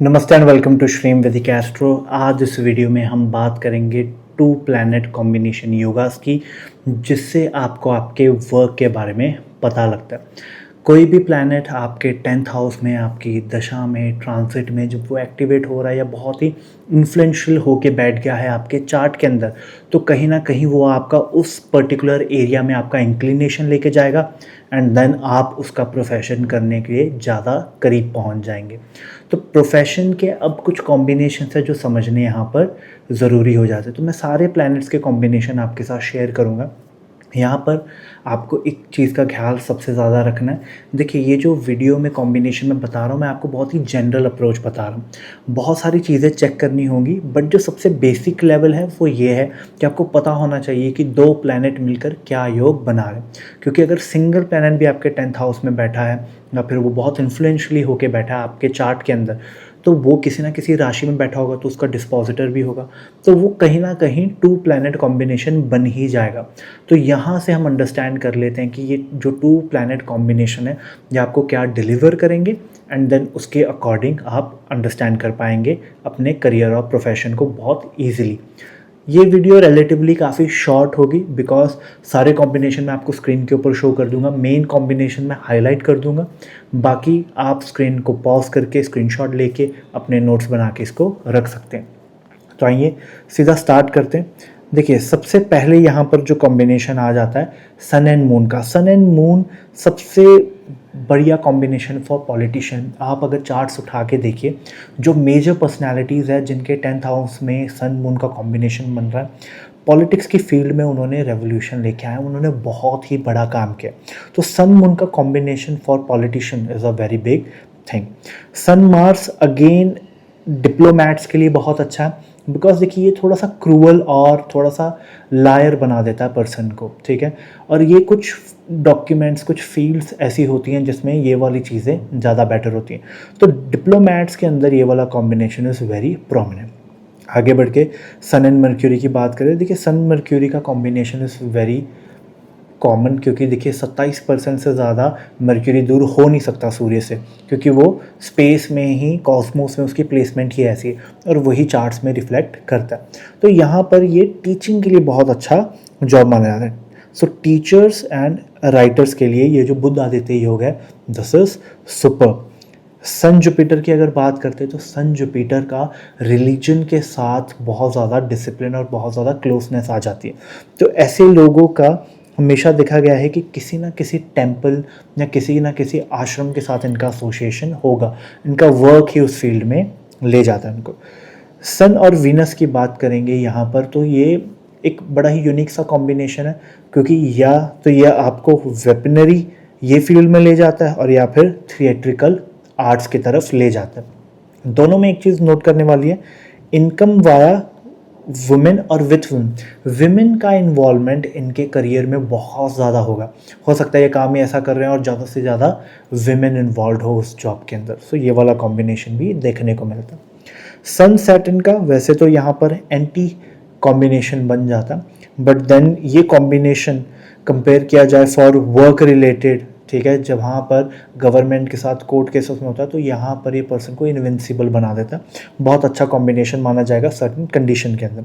नमस्ते and welcome to श्रीम वैदिक astro. आज इस वीडियो में हम बात करेंगे टू प्लैनेट कॉम्बिनेशन योगास की, जिससे आपको आपके वर्क के बारे में पता लगता है। कोई भी प्लैनेट आपके 10th हाउस में, आपकी दशा में, ट्रांसिट में जब वो एक्टिवेट हो रहा है या बहुत ही इन्फ्लुएंशियल होके बैठ गया है आपके चार्ट के अंदर, तो कहीं ना कहीं वो आपका उस पर्टिकुलर एरिया में आपका इंक्लिनेशन लेके जाएगा एंड देन आप उसका प्रोफेशन करने के लिए ज़्यादा करीब पहुंच जाएंगे। तो प्रोफेशन के अब कुछ कॉम्बिनेशन है जो समझने यहाँ पर ज़रूरी हो जाते हैं। तो मैं सारे प्लैनेट्स के कॉम्बिनेशन आपके साथ शेयर करूँगा। यहाँ पर आपको एक चीज़ का ख्याल सबसे ज़्यादा रखना है। देखिए, ये जो वीडियो में कॉम्बिनेशन में बता रहा हूँ, मैं आपको बहुत ही जनरल अप्रोच बता रहा हूँ। बहुत सारी चीज़ें चेक करनी होंगी, बट जो सबसे बेसिक लेवल है वो ये है कि आपको पता होना चाहिए कि दो प्लैनेट मिलकर क्या योग बना रहे हैं। क्योंकि अगर सिंगल प्लैनेट भी आपके 10th हाउस में बैठा है या फिर वो बहुत इन्फ्लुएंशली होके बैठा है आपके चार्ट के अंदर, तो वो किसी ना किसी राशि में बैठा होगा तो उसका डिस्पोजिटर भी होगा, तो वो कहीं ना कहीं टू प्लैनेट कॉम्बिनेशन बन ही जाएगा। तो यहाँ से हम अंडरस्टैंड कर लेते हैं कि ये जो टू प्लैनेट कॉम्बिनेशन है ये आपको क्या डिलीवर करेंगे, एंड देन उसके अकॉर्डिंग आप अंडरस्टैंड कर पाएंगे अपने करियर और प्रोफेशन को बहुत ईजिली। ये वीडियो रिलेटिवली काफ़ी शॉर्ट होगी बिकॉज सारे कॉम्बिनेशन मैं आपको स्क्रीन के ऊपर शो कर दूंगा, मेन कॉम्बिनेशन में हाईलाइट कर दूंगा, बाकी आप स्क्रीन को पॉज करके स्क्रीनशॉट लेके अपने नोट्स बना के इसको रख सकते हैं। तो आइए सीधा स्टार्ट करते हैं। देखिए, सबसे पहले यहाँ पर जो कॉम्बिनेशन आ जाता है सन एंड मून का। सन एंड मून सबसे बढ़िया कॉम्बिनेशन फॉर पॉलिटिशियन। आप अगर चार्ट्स उठा के देखिए, जो मेजर पर्सनालिटीज़ है जिनके 10th हाउस में सन मून का कॉम्बिनेशन बन रहा है, पॉलिटिक्स की फील्ड में उन्होंने रेवोल्यूशन लेके आए, उन्होंने बहुत ही बड़ा काम किया। तो सन मून का combination for politician is a very big thing. Sun Mars again diplomats के लिए बहुत अच्छा है, बिकॉज देखिए ये थोड़ा सा क्रूअल और थोड़ा सा लायर बना देता है पर्सन को, ठीक है। और ये कुछ डॉक्यूमेंट्स, कुछ फील्ड्स ऐसी होती हैं जिसमें ये वाली चीज़ें ज़्यादा बेटर होती हैं। तो डिप्लोमैट्स के अंदर ये वाला कॉम्बिनेशन इज़ वेरी प्रोमिनेंट। आगे बढ़ के सन एंड मर्क्यूरी की बात करें। देखिए, सन मर्क्यूरी का कॉम्बिनेशन इज़ वेरी कॉमन, क्योंकि देखिए 27% से ज़्यादा मर्क्यूरी दूर हो नहीं सकता सूर्य से, क्योंकि वो स्पेस में ही, कॉस्मोस में उसकी प्लेसमेंट ही ऐसी है और वही चार्ट्स में रिफ्लेक्ट करता है। तो यहाँ पर ये टीचिंग के लिए बहुत अच्छा जॉब माना जाता है। सो टीचर्स एंड राइटर्स के लिए ये जो बुध आदित्य योग है, this is super. Sun Jupiter की अगर बात करते हैं तो सन जुपिटर का रिलीजन के साथ बहुत ज़्यादा डिसिप्लिन और बहुत ज़्यादा क्लोजनेस आ जाती है। तो ऐसे लोगों का हमेशा देखा गया है कि किसी ना किसी टेम्पल या किसी ना किसी आश्रम के साथ इनका एसोसिएशन होगा, इनका वर्क ही उस फील्ड में ले जाता है इनको। सन और वीनस की बात करेंगे यहाँ पर, तो ये एक बड़ा ही यूनिक सा कॉम्बिनेशन है, क्योंकि या तो यह आपको वेपनरी ये फील्ड में ले जाता है और या फिर थिएट्रिकल आर्ट्स की तरफ ले जाता है। दोनों में एक चीज़ नोट करने वाली है, इनकम वाया वुमेन और विथ विमेन का इन्वॉल्वमेंट इनके करियर में बहुत ज़्यादा होगा। हो सकता है ये काम ही ऐसा कर रहे हैं और ज़्यादा से ज़्यादा विमेन इन्वॉल्व हो उस जॉब के अंदर। सो ये वाला कॉम्बिनेशन भी देखने को मिलता है। सन सैटर्न का वैसे तो यहाँ पर एंटी कॉम्बिनेशन बन जाता, बट देन ये कॉम्बिनेशन कंपेयर किया जाए फॉर वर्क रिलेटेड, ठीक है, जहाँ पर गवर्नमेंट के साथ कोर्ट केसेस में होता है, तो यहाँ पर ये पर्सन को इनविंसिबल बना देता है। बहुत अच्छा कॉम्बिनेशन माना जाएगा सर्टेन कंडीशन के अंदर,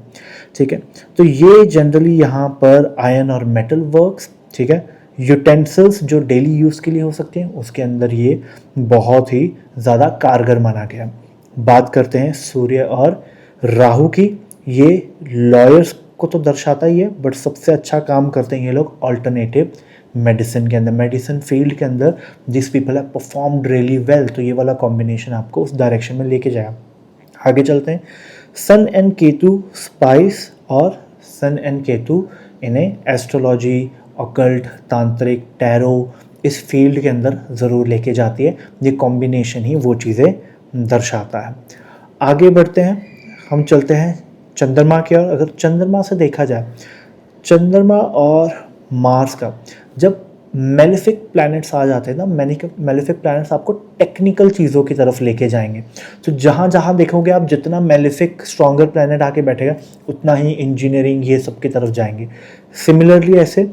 ठीक है। तो ये जनरली यहाँ पर आयरन और मेटल वर्क्स, ठीक है, यूटेंसिल्स जो डेली यूज़ के लिए हो सकते हैं, उसके अंदर ये बहुत ही ज़्यादा कारगर माना गया। बात करते हैं सूर्य और राहु की। ये लॉयर्स को तो दर्शाता ही है, बट सबसे अच्छा काम करते हैं ये लोग ऑल्टरनेटिव मेडिसिन के अंदर, मेडिसिन फील्ड के अंदर। This people have performed really well, तो ये वाला कॉम्बिनेशन आपको उस डायरेक्शन में लेके जाएगा। आगे चलते हैं। सन एंड केतु स्पाइस, और सन एंड केतु इन्हें एस्ट्रोलॉजी, ऑकल्ट, तांत्रिक, टैरो इस फील्ड के अंदर ज़रूर लेके जाती है। ये कॉम्बिनेशन ही वो चीज़ें दर्शाता है। आगे बढ़ते हैं, हम चलते हैं चंद्रमा की ओर। अगर चंद्रमा से देखा जाए, चंद्रमा और मार्स का जब मेलिफिक प्लैनेट्स आ जाते हैं ना, मेलिफिक प्लैनेट्स आपको टेक्निकल चीज़ों की तरफ लेके जाएंगे। तो जहाँ जहाँ देखोगे आप, जितना मेलिफिक स्ट्रॉन्गर प्लैनेट आके बैठेगा उतना ही इंजीनियरिंग ये सब की तरफ जाएंगे। सिमिलरली ऐसे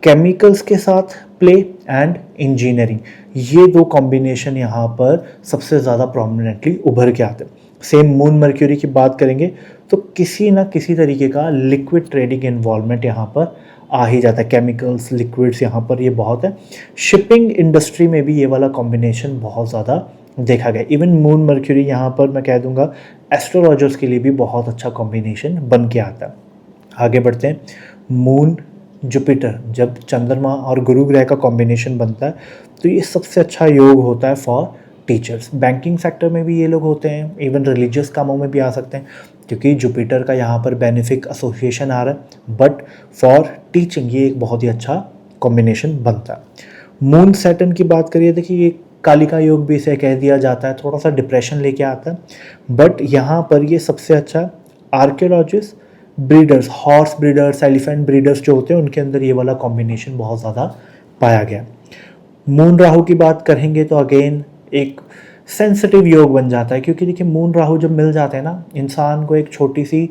केमिकल्स के साथ प्ले एंड इंजीनियरिंग, ये दो कॉम्बिनेशन यहाँ पर सबसे ज़्यादा प्रोमिनेंटली उभर के आते हैं। सेम मून मर्क्यूरी की बात करेंगे तो किसी ना किसी तरीके का लिक्विड ट्रेडिंग इन्वॉल्वमेंट यहाँ पर आ ही जाता है। केमिकल्स, लिक्विड्स यहाँ पर ये बहुत है। शिपिंग इंडस्ट्री में भी ये वाला कॉम्बिनेशन बहुत ज़्यादा देखा गया। इवन मून मर्क्यूरी यहाँ पर मैं कह दूंगा एस्ट्रोलॉजर्स के लिए भी बहुत अच्छा कॉम्बिनेशन बन के आता है। आगे बढ़ते हैं। मून जुपिटर, जब चंद्रमा और गुरु ग्रह का कॉम्बिनेशन बनता है तो ये सबसे अच्छा योग होता है फॉर टीचर्स। बैंकिंग सेक्टर में भी ये लोग होते हैं, इवन रिलीजियस कामों में भी आ सकते हैं क्योंकि जुपिटर का यहाँ पर बेनिफिक एसोसिएशन आ रहा है। बट फॉर टीचिंग ये एक बहुत ही अच्छा कॉम्बिनेशन बनता है। मून सैटर्न की बात करिए, देखिए ये कालिका योग भी इसे कह दिया जाता है, थोड़ा सा डिप्रेशन लेके आता है। बट यहाँ पर ये सबसे अच्छा archaeologist, breeders, horse breeders, elephant breeders जो होते हैं उनके अंदर ये वाला कॉम्बिनेशन बहुत ज़्यादा पाया गया। मून राहु की बात करेंगे तो अगेन एक सेंसिटिव योग बन जाता है क्योंकि देखिए मून राहु जब मिल जाते हैं ना, इंसान को एक छोटी सी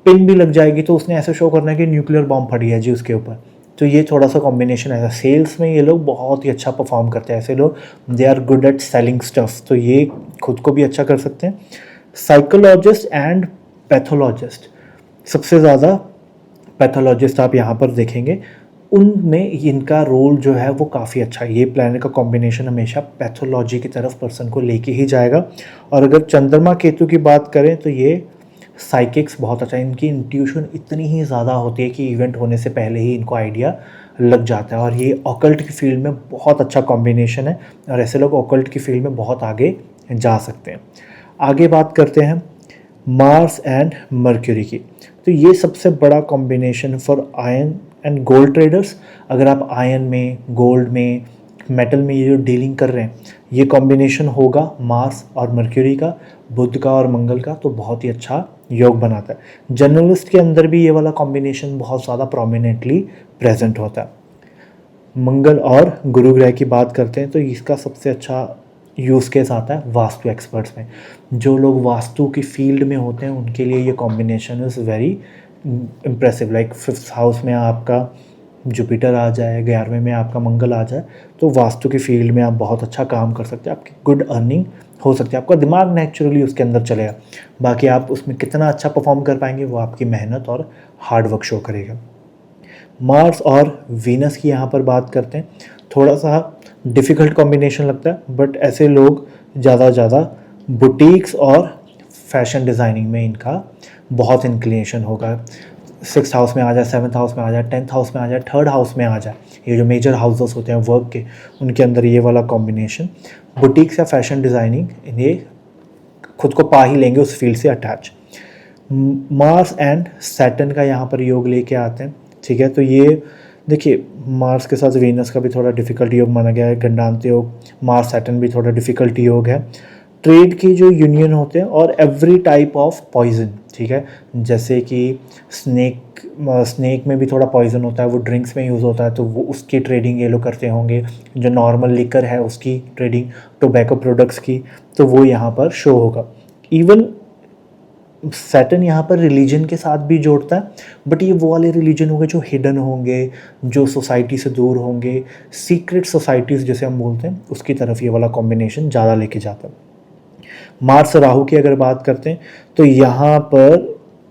पिन भी लग जाएगी तो उसने ऐसे शो करना है कि न्यूक्लियर बॉम्ब फट गया जी उसके ऊपर। तो ये थोड़ा सा कॉम्बिनेशन ऐसा, सेल्स में ये लोग बहुत ही अच्छा परफॉर्म करते हैं, ऐसे लोग they are good at selling stuff, तो ये खुद को भी अच्छा कर सकते हैं। साइकोलॉजिस्ट एंड पैथोलॉजिस्ट, सबसे ज़्यादा पैथोलॉजिस्ट आप यहाँ पर देखेंगे, उनमें इनका रोल जो है वो काफ़ी अच्छा है। ये प्लैनेट का कॉम्बिनेशन हमेशा पैथोलॉजी की तरफ पर्सन को लेके ही जाएगा। और अगर चंद्रमा केतु की बात करें तो ये साइकिक्स बहुत अच्छा है, इनकी इंट्यूशन इतनी ही ज़्यादा होती है कि इवेंट होने से पहले ही इनको आइडिया लग जाता है। और ये ऑकल्ट की फील्ड में बहुत अच्छा कॉम्बिनेशन है और ऐसे लोग ऑकल्ट की फील्ड में बहुत आगे जा सकते हैं। आगे बात करते हैं मार्स एंड मर्क्यूरी की, तो ये सबसे बड़ा combination for iron and gold traders. अगर आप आयरन में, गोल्ड में, मेटल में ये जो डीलिंग कर रहे हैं, ये कॉम्बिनेशन होगा मार्स और मर्क्यूरी का, बुध का और मंगल का, तो बहुत ही अच्छा योग बनाता है। जर्नलिस्ट के अंदर भी ये वाला कॉम्बिनेशन बहुत ज़्यादा प्रोमिनेंटली प्रेजेंट होता है। मंगल और गुरु ग्रह की बात करते हैं तो इसका सबसे अच्छा यूज़ केस आता है वास्तु एक्सपर्ट्स में। जो लोग वास्तु की फील्ड में होते हैं उनके लिए ये combination is very impressive. Like 5th house में आपका जुपिटर आ जाए, 11वें में आपका मंगल आ जाए, तो वास्तु की फील्ड में आप बहुत अच्छा काम कर सकते हैं, आपकी गुड अर्निंग हो सकती है, आपका दिमाग नेचुरली उसके अंदर चलेगा। बाकी आप उसमें कितना अच्छा परफॉर्म कर पाएंगे वो आपकी मेहनत और हार्ड वर्क शो करेगा। मार्स और वीनस की यहाँ पर बात करते हैं, थोड़ा सा डिफ़िकल्ट कॉम्बिनेशन लगता है, बट ऐसे लोग ज़्यादा बुटीक्स और फैशन डिज़ाइनिंग में इनका बहुत इंक्लिनेशन होगा। 6th हाउस में आ जाए, 7th हाउस में आ जाए, 10th हाउस में आ जाए, 3rd हाउस में आ जाए, ये जो मेजर हाउसेस होते हैं वर्क के, उनके अंदर ये वाला कॉम्बिनेशन बुटीक्स या फैशन डिज़ाइनिंग ये खुद को पा ही लेंगे उस फील्ड से अटैच। मार्स एंड सैटर्न का यहाँ पर योग लेके आते हैं, ठीक है। तो ये देखिए मार्स के साथ वीनस का भी थोड़ा डिफ़िकल्ट योग माना गया है, गंडांत योग, मार्स सैटर्न भी थोड़ा डिफ़िकल्ट योग है। ट्रेड की जो यूनियन होते हैं और एवरी टाइप ऑफ पॉइजन, ठीक है, जैसे कि स्नेक में भी थोड़ा पॉइजन होता है, वो ड्रिंक्स में यूज़ होता है, तो वो उसकी ट्रेडिंग ये लोग करते होंगे। जो नॉर्मल लिकर है उसकी ट्रेडिंग, टोबैको प्रोडक्ट्स की, तो वो यहाँ पर शो होगा। इवन सैटर्न यहाँ पर रिलीजन के साथ भी जोड़ता है, बट ये वो वाले रिलीजन होंगे जो हिडन होंगे, जो सोसाइटी से दूर होंगे, सीक्रेट सोसाइटीज़ जैसे हम बोलते हैं, उसकी तरफ ये वाला कॉम्बिनेशन ज़्यादा लेके जाता है। मार्स राहु की अगर बात करते हैं तो यहाँ पर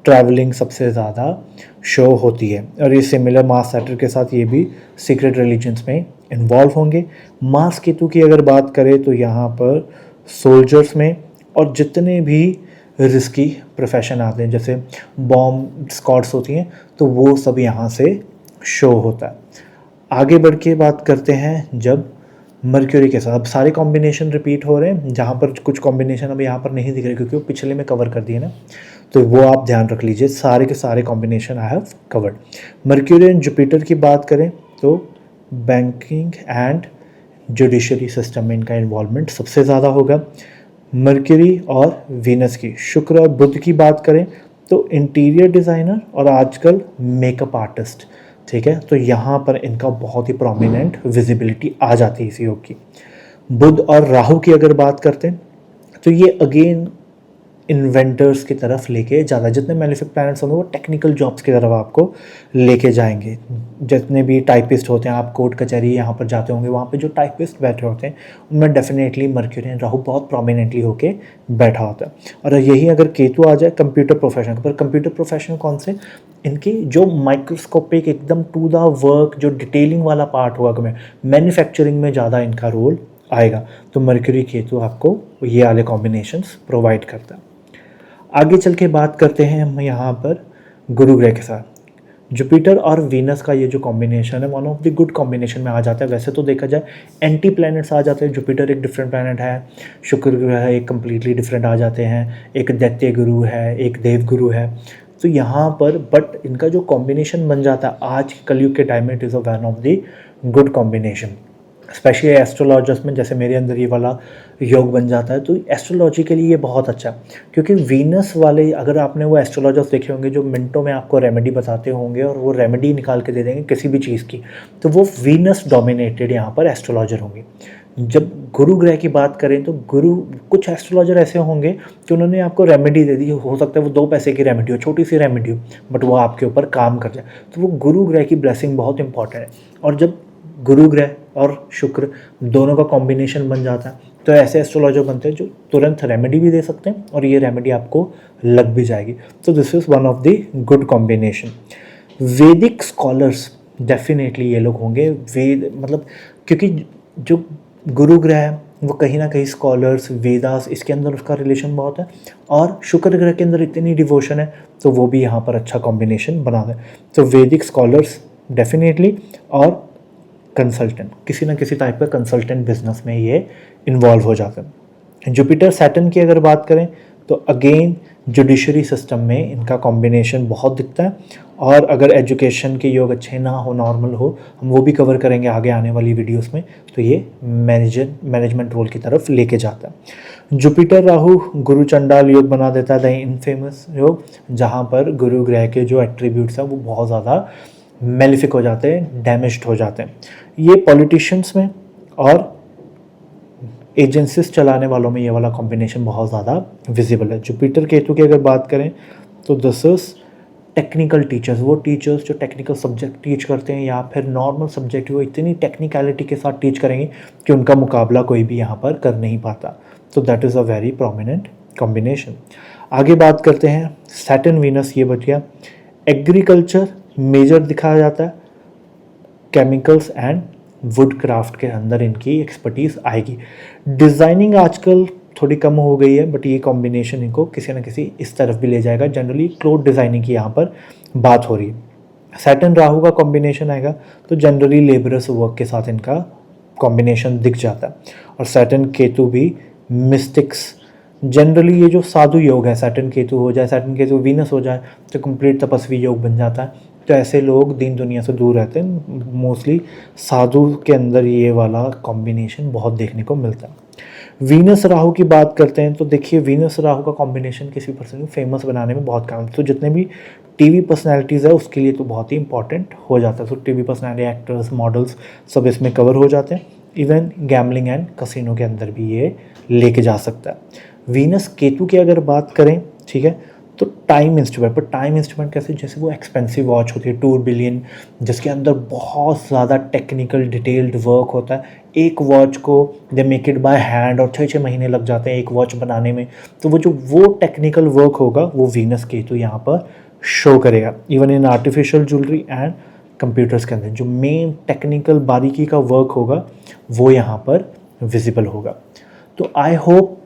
ट्रैवलिंग सबसे ज़्यादा शो होती है, और ये सिमिलर मार्स सैटर्न के साथ ये भी सीक्रेट रिलीजन्स में इन्वॉल्व होंगे। मार्स केतु की अगर बात करें तो यहाँ पर सोल्जर्स में और जितने भी रिस्की प्रोफेशन आते हैं, जैसे बॉम्ब स्क्वाड्स होती हैं, तो वो सब यहाँ से शो होता है। आगे बढ़ के बात करते हैं जब मर्क्यूरी के साथ, अब सारे कॉम्बिनेशन रिपीट हो रहे हैं, जहाँ पर कुछ कॉम्बिनेशन अब यहाँ पर नहीं दिख रहे क्योंकि वो पिछले में कवर कर दिए ना, तो वो आप ध्यान रख लीजिए, सारे के सारे combination I have covered. Mercury and Jupiter की बात करें तो बैंकिंग एंड जुडिशरी सिस्टम में इनका इन्वॉल्वमेंट सबसे ज़्यादा होगा। मर्क्यूरी और वीनस की, शुक्र और बुध की बात करें तो इंटीरियर डिज़ाइनर और आजकल मेकअप आर्टिस्ट, ठीक है, तो यहाँ पर इनका बहुत ही प्रोमिनेंट विजिबिलिटी आ जाती है इस योग की। बुध और राहु की अगर बात करते हैं तो ये अगेन इन्वेंटर्स की तरफ लेके जाता है। जितने मेलेफिक प्लैनेट्स होंगे वो टेक्निकल जॉब्स की तरफ आपको लेके जाएंगे। जितने भी टाइपिस्ट होते हैं, आप कोर्ट कचहरी यहाँ पर जाते होंगे, वहाँ पे जो टाइपिस्ट बैठे होते हैं उनमें डेफिनेटली मर्क्यूरी एंड राहु बहुत प्रोमिनेंटली होके बैठा होता है। और यही अगर केतु आ जाए कंप्यूटर प्रोफेशन पर, कंप्यूटर प्रोफेशन कौन से, इनकी जो माइक्रोस्कोपिक एकदम टू द वर्क जो डिटेलिंग वाला पार्ट होगा, मैन्युफैक्चरिंग में ज़्यादा इनका रोल आएगा। तो मर्क्यूरी केतु आपको ये वाले कॉम्बिनेशंस प्रोवाइड करता है। आगे चल के बात करते हैं हम यहाँ पर गुरु ग्रह के साथ। जुपिटर और वीनस का ये जो कॉम्बिनेशन है one of the good combination में आ जाता है। वैसे तो देखा जाए एंटी प्लैनेट्स आ जाते हैं, जुपिटर एक डिफरेंट प्लैनेट है, शुक्र ग्रह एक कम्प्लीटली डिफरेंट आ जाते हैं, एक दैत्य गुरु है, एक देव गुरु है। तो यहाँ पर बट इनका जो कॉम्बिनेशन बन जाता है आज कलयुग के टाइम में, it is a one of the good combination. Specially astrologers में जैसे मेरे अंदर ये वाला योग बन जाता है तो एस्ट्रोलॉजी के लिए ये बहुत अच्छा है। क्योंकि वीनस वाले अगर आपने वो एस्ट्रोलॉजर्स देखे होंगे जो मिनटों में आपको रेमेडी बताते होंगे और वो रेमेडी निकाल के दे देंगे किसी भी चीज़ की, तो वो वीनस डोमिनेटेड यहाँ पर एस्ट्रोलॉजर होंगे। जब गुरु ग्रह की बात करें तो गुरु कुछ एस्ट्रोलॉजर ऐसे होंगे कि उन्होंने आपको रेमेडी दे दी, हो सकता है वो 2 पैसे की रेमेडी हो, छोटी सी रेमेडी हो, बट वो आपके ऊपर काम कर जाए। तो वो गुरु ग्रह की ब्लेसिंग बहुत इंपॉर्टेंट है। और जब गुरु ग्रह और शुक्र दोनों का कॉम्बिनेशन बन जाता है तो ऐसे एस्ट्रोलॉजर बनते हैं जो तुरंत रेमेडी भी दे सकते हैं और ये रेमेडी आपको लग भी जाएगी। तो this is one of the good combination. वैदिक स्कॉलर्स डेफिनेटली ये लोग होंगे, वेद मतलब क्योंकि जो गुरु ग्रह है वो कहीं ना कहीं स्कॉलर्स, वेदास, इसके अंदर उसका रिलेशन बहुत है और शुक्र ग्रह के अंदर इतनी डिवोशन है तो वो भी यहाँ पर अच्छा कॉम्बिनेशन बना है। तो वैदिक स्कॉलर्स डेफिनेटली और कंसल्टेंट, किसी ना किसी टाइप का कंसल्टेंट बिजनेस में ये इन्वॉल्व हो जाते हैं। जुपिटर सैटर्न की अगर बात करें तो अगेन जुडिशरी सिस्टम में इनका कॉम्बिनेशन बहुत दिखता है। और अगर एजुकेशन के योग अच्छे ना हो, नॉर्मल हो, हम वो भी कवर करेंगे आगे आने वाली वीडियोस में, तो ये मैनेजमेंट रोल की तरफ लेके जाता है। जुपिटर राहु गुरु चंडाल योग बना देता है, द इनफेमस योग, जहाँ पर गुरु ग्रह के जो एट्रीब्यूट्स हैं वो बहुत ज़्यादा मेलिफिक हो जाते हैं, डैमेज्ड हो जाते हैं। ये पॉलिटिशियंस में और एजेंसीज चलाने वालों में ये वाला कॉम्बिनेशन बहुत ज़्यादा विजिबल है। जुपिटर केतु की अगर बात करें तो दिस इज टेक्निकल टीचर्स, वो टीचर्स जो टेक्निकल सब्जेक्ट टीच करते हैं या फिर नॉर्मल सब्जेक्ट वो इतनी टेक्निकलिटी के साथ टीच करेंगे कि उनका मुकाबला कोई भी यहाँ पर कर नहीं पाता। तो that is a very prominent combination. आगे बात करते हैं सैटर्न वीनस, ये बच गया। एग्रीकल्चर मेजर दिखाया जाता है, केमिकल्स एंड वुड क्राफ्ट के अंदर इनकी एक्सपर्टीज़ आएगी। डिज़ाइनिंग आजकल थोड़ी कम हो गई है बट ये कॉम्बिनेशन इनको किसी न किसी इस तरफ भी ले जाएगा। जनरली क्लोथ डिज़ाइनिंग की यहाँ पर बात हो रही है। सैटर्न राहु का कॉम्बिनेशन आएगा तो जनरली लेबरस वर्क के साथ इनका कॉम्बिनेशन दिख जाता है। और सैटर्न केतु भी मिस्टिक्स, जनरली ये जो साधु योग है, सैटर्न केतु हो जाए, सैटर्न केतु वीनस हो जाए तो कंप्लीट तपस्वी योग बन जाता है। तो ऐसे लोग दीन दुनिया से दूर रहते हैं, मोस्टली साधु के अंदर ये वाला कॉम्बिनेशन बहुत देखने को मिलता है। वीनस राहु की बात करते हैं तो देखिए वीनस राहु का कॉम्बिनेशन किसी पर्सन को फेमस बनाने में बहुत काम, तो जितने भी टीवी पर्सनालिटीज़ है उसके लिए तो बहुत ही इंपॉर्टेंट हो जाता है। तो टीवी पर्सनालिटी, एक्टर्स, मॉडल्स सब इसमें कवर हो जाते हैं। इवन गैम्बलिंग एंड कसिनो के अंदर भी ये लेके जा सकता है। वीनस केतु की अगर बात करें, ठीक है, तो टाइम इंस्ट्रूमेंट, पर टाइम इंस्ट्रूमेंट कैसे, जैसे वो एक्सपेंसिव वॉच होती है 2 बिलियन, जिसके अंदर बहुत ज़्यादा टेक्निकल डिटेल्ड वर्क होता है। एक वॉच को they make it by hand और 6-6 महीने लग जाते हैं एक वॉच बनाने में। तो वो टेक्निकल वर्क होगा वो वीनस केतु यहाँ पर शो करेगा। Even in artificial jewellery and computers के अंदर जो मेन टेक्निकल बारीकी का वर्क होगा वो यहाँ पर विजिबल होगा। तो आई होप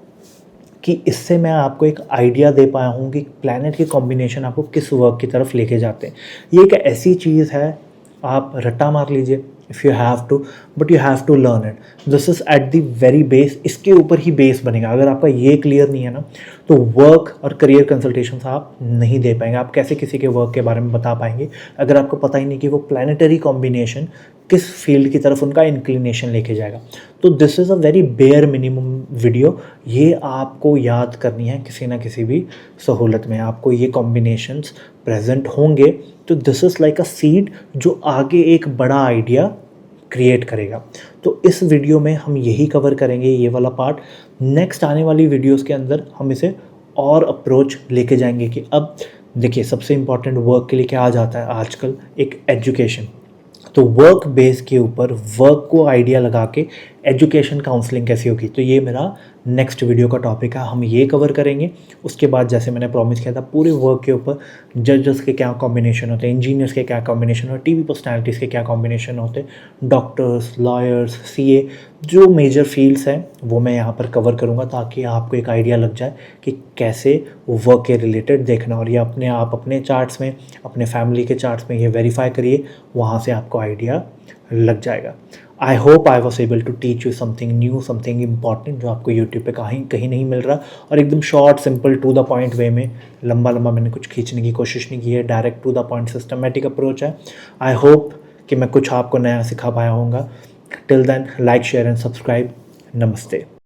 कि इससे मैं आपको एक आइडिया दे पाया हूँ कि प्लैनेट के कॉम्बिनेशन आपको किस वर्क की तरफ लेके जाते हैं। ये एक ऐसी चीज़ है, आप रट्टा मार लीजिए if you have to, but you have to learn it. This is at the very base, इसके ऊपर ही बेस बनेगा। अगर आपका ये क्लियर नहीं है ना तो वर्क और करियर कंसल्टेशन आप नहीं दे पाएंगे। आप कैसे किसी के वर्क के बारे में बता पाएंगे अगर आपको पता ही नहीं कि वो प्लैनेटरी कॉम्बिनेशन किस फील्ड की तरफ उनका इंक्लिनेशन लेके जाएगा। तो this is a very bare minimum video, ये आपको याद करनी है किसी ना किसी भी सहूलत में आपको ये कॉम्बिनेशंस प्रेजेंट होंगे। तो this is like a seed जो आगे एक बड़ा आइडिया क्रिएट करेगा। तो इस वीडियो में हम यही कवर करेंगे, ये वाला पार्ट। नेक्स्ट आने वाली वीडियोस के अंदर हम इसे और अप्रोच लेके जाएंगे कि अब देखिए सबसे इम्पॉर्टेंट वर्क के लिए क्या आ जाता है आजकल, एक एजुकेशन। तो वर्क बेस के ऊपर वर्क को आइडिया लगा के एजुकेशन काउंसलिंग कैसी होगी, तो ये मेरा नेक्स्ट वीडियो का टॉपिक है, हम ये कवर करेंगे। उसके बाद जैसे मैंने प्रॉमिस किया था पूरे वर्क के ऊपर जजेस के क्या कॉम्बिनेशन होते हैं, इंजीनियर्स के क्या कॉम्बिनेशन होते हैं, टीवी पर्सनैलिटीज़ के क्या कॉम्बिनेशन होते हैं, डॉक्टर्स, लॉयर्स, सीए, जो मेजर फील्ड्स हैं वो मैं यहाँ पर कवर करूँगा ताकि आपको एक आइडिया लग जाए कि कैसे वर्क के रिलेटेड देखना। और ये अपने आप अपने चार्ट्स में, अपने फैमिली के चार्ट्स में ये वेरीफाई करिए, वहाँ से आपको आइडिया लग जाएगा। I hope I was able to teach you something new, something important जो आपको यूट्यूब पे कहीं कहीं नहीं मिल रहा, और एकदम short simple to the point way में। लंबा लंबा मैंने कुछ खींचने की कोशिश नहीं की है, direct to the point systematic approach है। आई होप कि मैं कुछ आपको नया सिखा पाया होऊंगा। Till then, like, share and subscribe. नमस्ते।